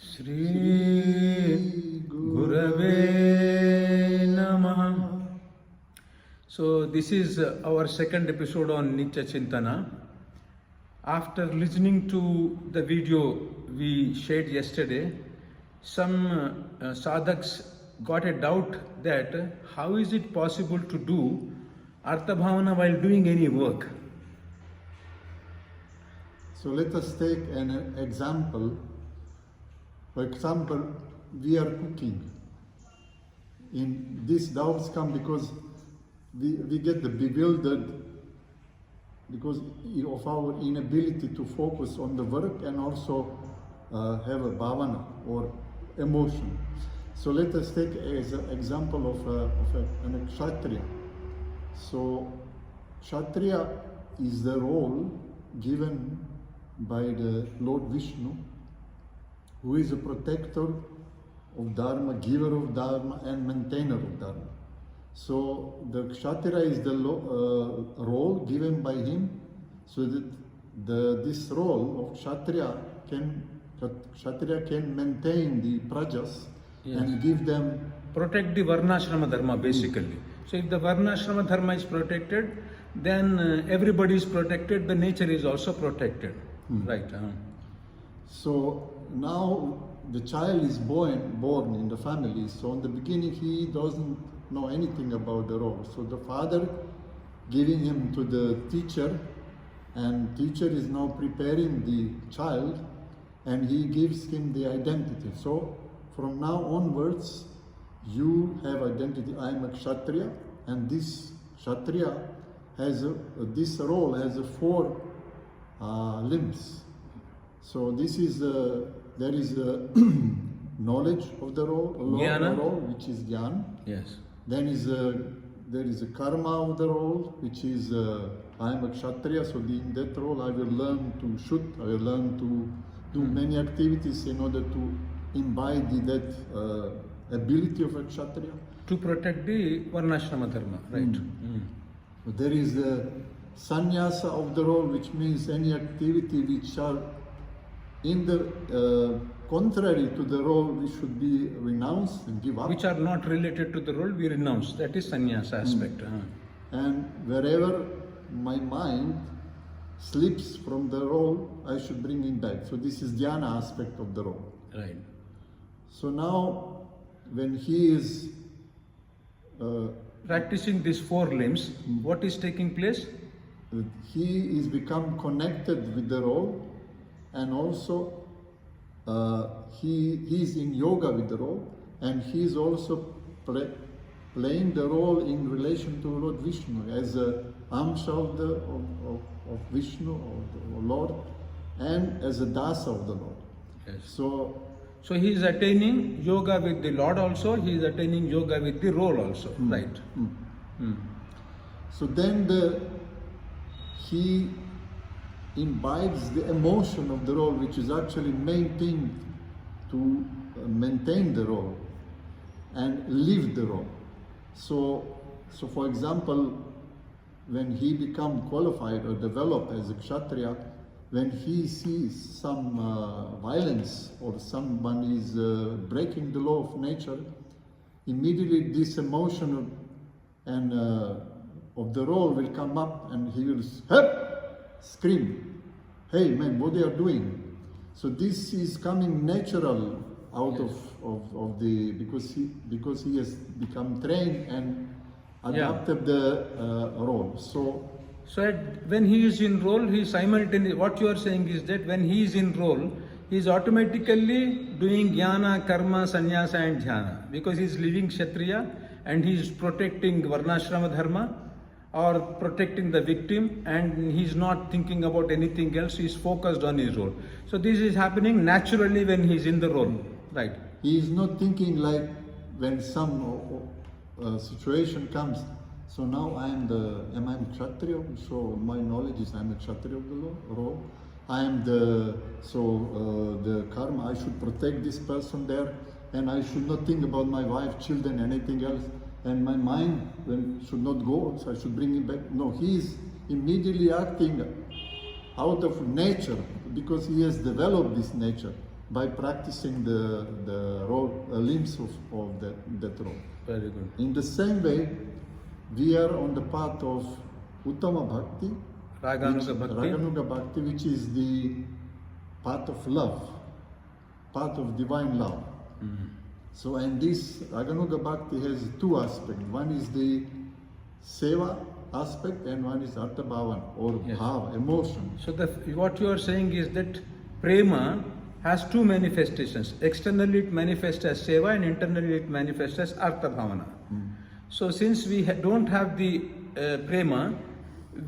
Shri Gurave Namaha. So this is our second episode on Nitya Chintana. After listening to the video we shared yesterday, some sadhaks got a doubt that how is it possible to do Arthabhavana while doing any work? So let us take an example. For example, we are cooking. These doubts come because we get bewildered because of our inability to focus on the work and also have a bhavana or emotion. So let us take as an example of an Kshatriya. So Kshatriya is the role given by the Lord Vishnu, who is a protector of Dharma, giver of Dharma and maintainer of Dharma. So the Kshatriya is the role given by him so that this role of Kshatriya can maintain the prajas and give them... Protect the Varnashrama Dharma basically. So if the Varnashrama Dharma is protected, then everybody is protected, the nature is also protected. Right. So now the child is born in the family, so in the beginning he doesn't know anything about the role. So the father giving him to the teacher, and teacher is now preparing the child and he gives him the identity. So from now onwards you have identity. I am a Kshatriya, and this Kshatriya has this role has four limbs. So this is there is knowledge of the role, which is jnana. Yes. Then there is a karma of the role, which is I am a Kshatriya, so in that role I will learn to shoot, I will learn to do many activities in order to embody that ability of a Kshatriya. To protect the Varnashrama Dharma, right. So there is the sannyasa of the role, which means any activity which are in the contrary to the role, we should be renounced and give up. Which are not related to the role, we renounce. That is sannyasa aspect. And wherever my mind slips from the role, I should bring it back. So this is dhyana aspect of the role. Right. So now, when he is practicing these four limbs, what is taking place? He is become connected with the role, and also he is in yoga with the role, and he is also playing the role in relation to Lord Vishnu as a amsha of Vishnu, of the Lord, and as a dasa of the Lord. Yes. So he is attaining yoga with the Lord also, he is attaining yoga with the role also, right? So then he imbibes the emotion of the role, which is actually main thing to maintain the role and live the role. So for example, when he become qualified or develop as a Kshatriya, when he sees some violence or someone is breaking the law of nature, immediately this emotion and of the role will come up, and he will scream, "Hey man, what they are doing?" So this is coming natural out of the because he has become trained and adapted the role. So when he is in role, he simultaneously, what you are saying is that when he is in role, he is automatically doing jnana, karma, sannyasa and dhyana, because he is living Kshatriya and he is protecting Varnashrama Dharma or protecting the victim, and he is not thinking about anything else, he is focused on his role. So this is happening naturally when he is in the role, right? He is not thinking like when some situation comes, so now am I Kshatriya? So my knowledge is I am a Kshatriya of the role. I am the karma, I should protect this person there, and I should not think about my wife, children, anything else. And my mind should not go, so I should bring him back. No, he is immediately acting out of nature, because he has developed this nature. by practicing the role, limbs of that role. Very good. In the same way, we are on the path of Uttama Bhakti, Raganuga Bhakti, which is the path of love, path of divine love. So, and this Raganuga Bhakti has two aspects. One is the Seva aspect and one is Arthabhavana or Bhava, emotion. So what you are saying is that prema has two manifestations. Externally it manifests as Seva and internally it manifests as Arthabhavana. So since we don't have the prema,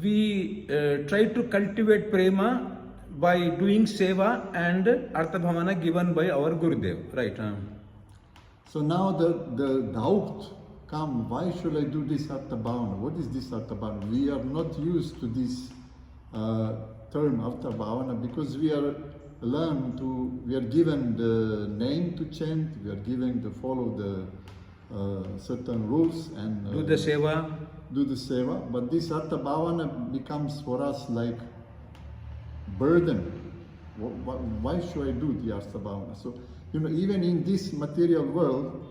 we try to cultivate prema by doing Seva and Arthabhavana given by our Gurudev, right? So now the doubt come, why should I do this Arthabhavana? What is this Arthabhavana? We are not used to this term Arthabhavana because we are given the name to chant, we are given to follow the certain rules and do the Seva. But this Arthabhavana becomes for us like burden. Why should I do the Arthabhavana? So, even in this material world,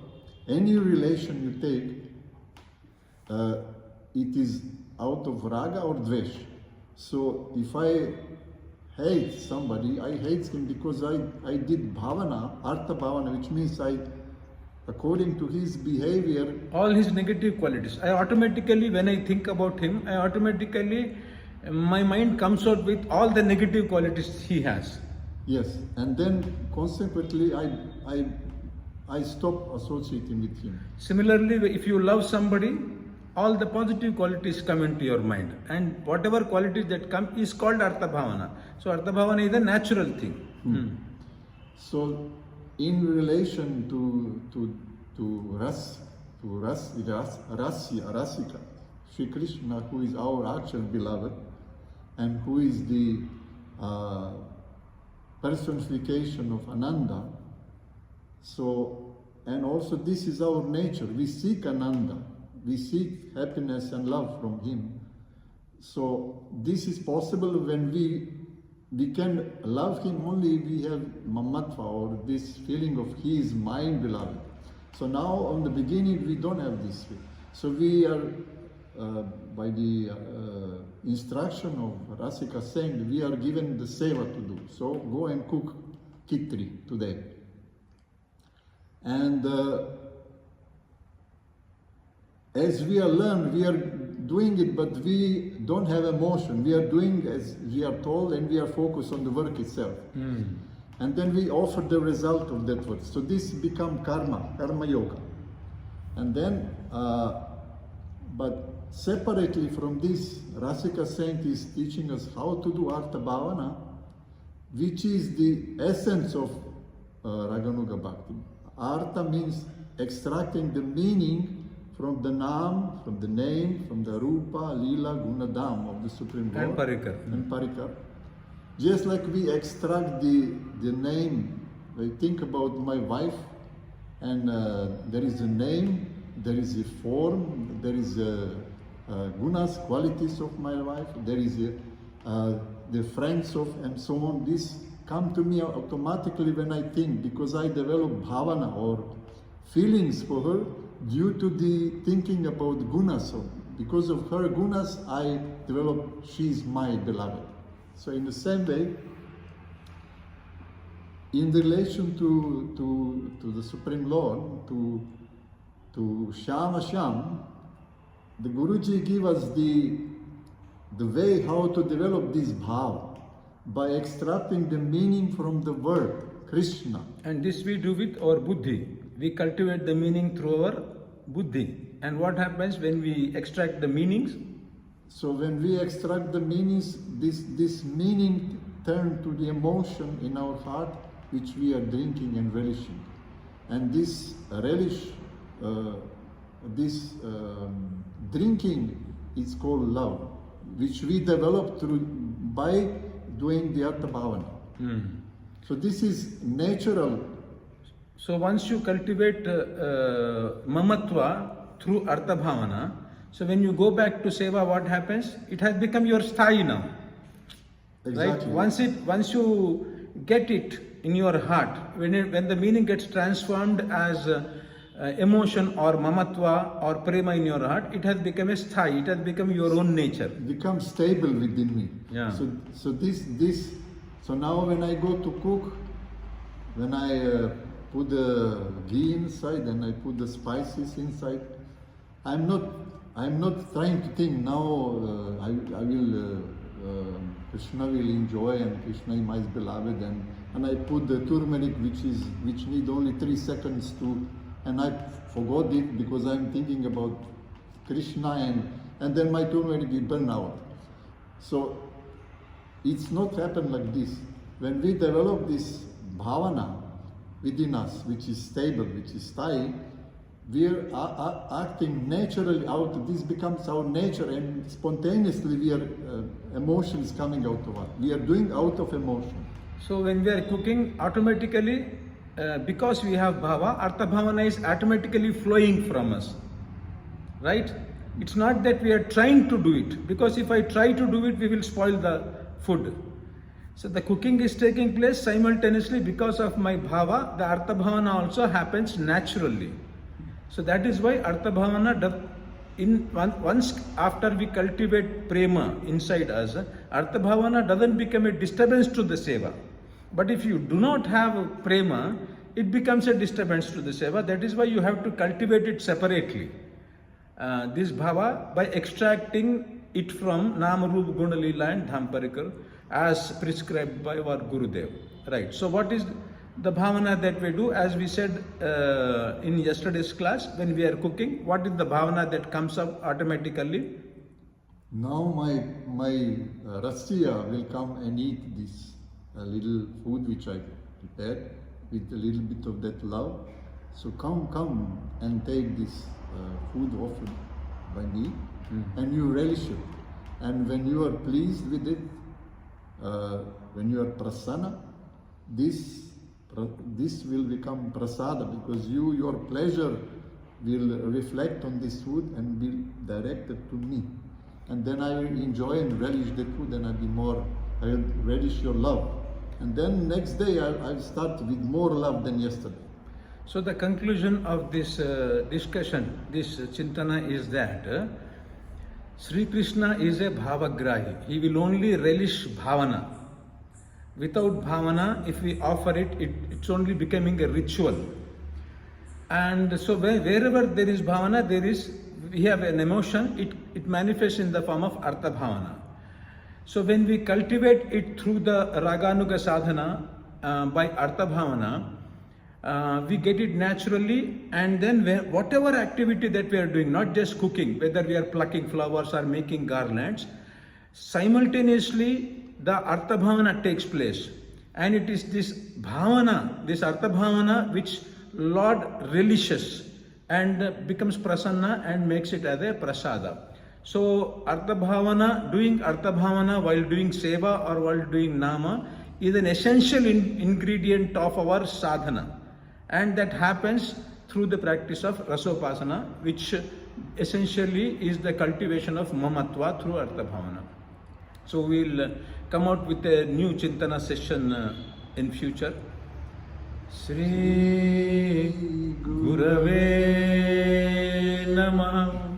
any relation you take, it is out of raga or dvesh. So if I hate somebody, I hate him because I did bhavana, artha bhavana, which means according to his behavior, all his negative qualities. When I think about him, my mind comes out with all the negative qualities he has. Yes, and then consequently I stop associating with him. Similarly, if you love somebody, all the positive qualities come into your mind, and whatever qualities that come is called Arthabhavana. So Arthabhavana is a natural thing. So in relation to Rasika, Sri Krishna, who is our actual beloved and who is the personification of Ananda. So, and also this is our nature. We seek Ananda. We seek happiness and love from him. So this is possible when we can love him only if we have mamatva, or this feeling of he is my beloved. So now on the beginning we don't have this feeling. So we are by the instruction of Rasika saying, we are given the seva to do. So go and cook kitri today. And as we are learned, we are doing it, but we don't have emotion. We are doing as we are told, and we are focused on the work itself. And then we offer the result of that work. So this becomes karma yoga. And then, but separately from this, Rasika Saint is teaching us how to do Arthabhavana, which is the essence of Raganuga Bhakti. Artha means extracting the meaning from the Nam, from the name, from the Rupa, Lila, Gunadam of the Supreme Lord. And Parikar. Just like we extract the name, I think about my wife, and there is a name, there is a form, there is a gunas, qualities of my wife, there is the friends of, and so on. This come to me automatically when I think, because I develop bhavana or feelings for her due to the thinking about gunas. So because of her gunas, I develop, she is my beloved. So in the same way, in relation to the Supreme Lord, to Shama Sham, the Guruji give us the way how to develop this bhav by extracting the meaning from the word Krishna. And this we do with our buddhi. We cultivate the meaning through our buddhi. And what happens when we extract the meanings? So when we extract the meanings, this meaning turns to the emotion in our heart which we are drinking and relishing. And this relish, drinking is called love, which we develop by doing the Arthabhavana. So this is natural. So once you cultivate mamatva through Arthabhavana, so when you go back to Seva, what happens? It has become your sthayi now. Exactly. Right? Once you get it in your heart, when the meaning gets transformed as emotion or mamatva or prema in your heart, it has become a sthai, it has become your own nature. It becomes stable within me. Yeah. So now when I go to cook, when I put the ghee inside and I put the spices inside, I'm not trying to think now I will Krishna will enjoy and Krishna is my beloved, and I put the turmeric which need only 3 seconds to, and I forgot it because I'm thinking about Krishna, and then my turmeric will burn out. So it's not happened like this. When we develop this bhavana within us, which is stable, which is sthai, we are acting naturally out. This becomes our nature, and spontaneously we are emotions coming out of us. We are doing out of emotion. So when we are cooking, automatically, because we have bhava, Arthabhavana is automatically flowing from us. Right? It's not that we are trying to do it, because if I try to do it, we will spoil the food. So the cooking is taking place simultaneously because of my bhava. The Arthabhavana also happens naturally. So that is why Arthabhavana, once after we cultivate prema inside us, Arthabhavana doesn't become a disturbance to the seva. But if you do not have prema, it becomes a disturbance to the seva. That is why you have to cultivate it separately. This bhava by extracting it from Nama Rupa Guna Leela and Dhamparikar as prescribed by our Gurudev. Right. So what is the bhavana that we do? As we said in yesterday's class, when we are cooking, what is the bhavana that comes up automatically? Now my Rasya will come and eat this little food which I prepared with a little bit of that love. So come and take this food offered by me, and you relish it. And when you are pleased with it, when you are prasana, this will become prasada, because your pleasure will reflect on this food and be directed to me. And then I will enjoy and relish the food, and I will relish your love. And then next day I'll start with more love than yesterday. So the conclusion of this discussion, this chintana, is that Sri Krishna is a bhavagrahi. He will only relish bhavana. Without bhavana, if we offer it, it's only becoming a ritual. And so wherever there is bhavana, we have an emotion, it manifests in the form of Arthabhavana. So when we cultivate it through the Raganuga sadhana by Arthabhavana, we get it naturally, and then whatever activity that we are doing, not just cooking, whether we are plucking flowers or making garlands, simultaneously the Arthabhavana takes place. And it is this bhavana, this Arthabhavana, which Lord relishes and becomes prasanna and makes it as a prasada. So Arthabhavana, doing Arthabhavana while doing seva or while doing nama is an essential ingredient of our sadhana. And that happens through the practice of Rasopasana, which essentially is the cultivation of mamatva through Arthabhavana. So we'll come out with a new Chintana session in future. Sri Gurave Namah.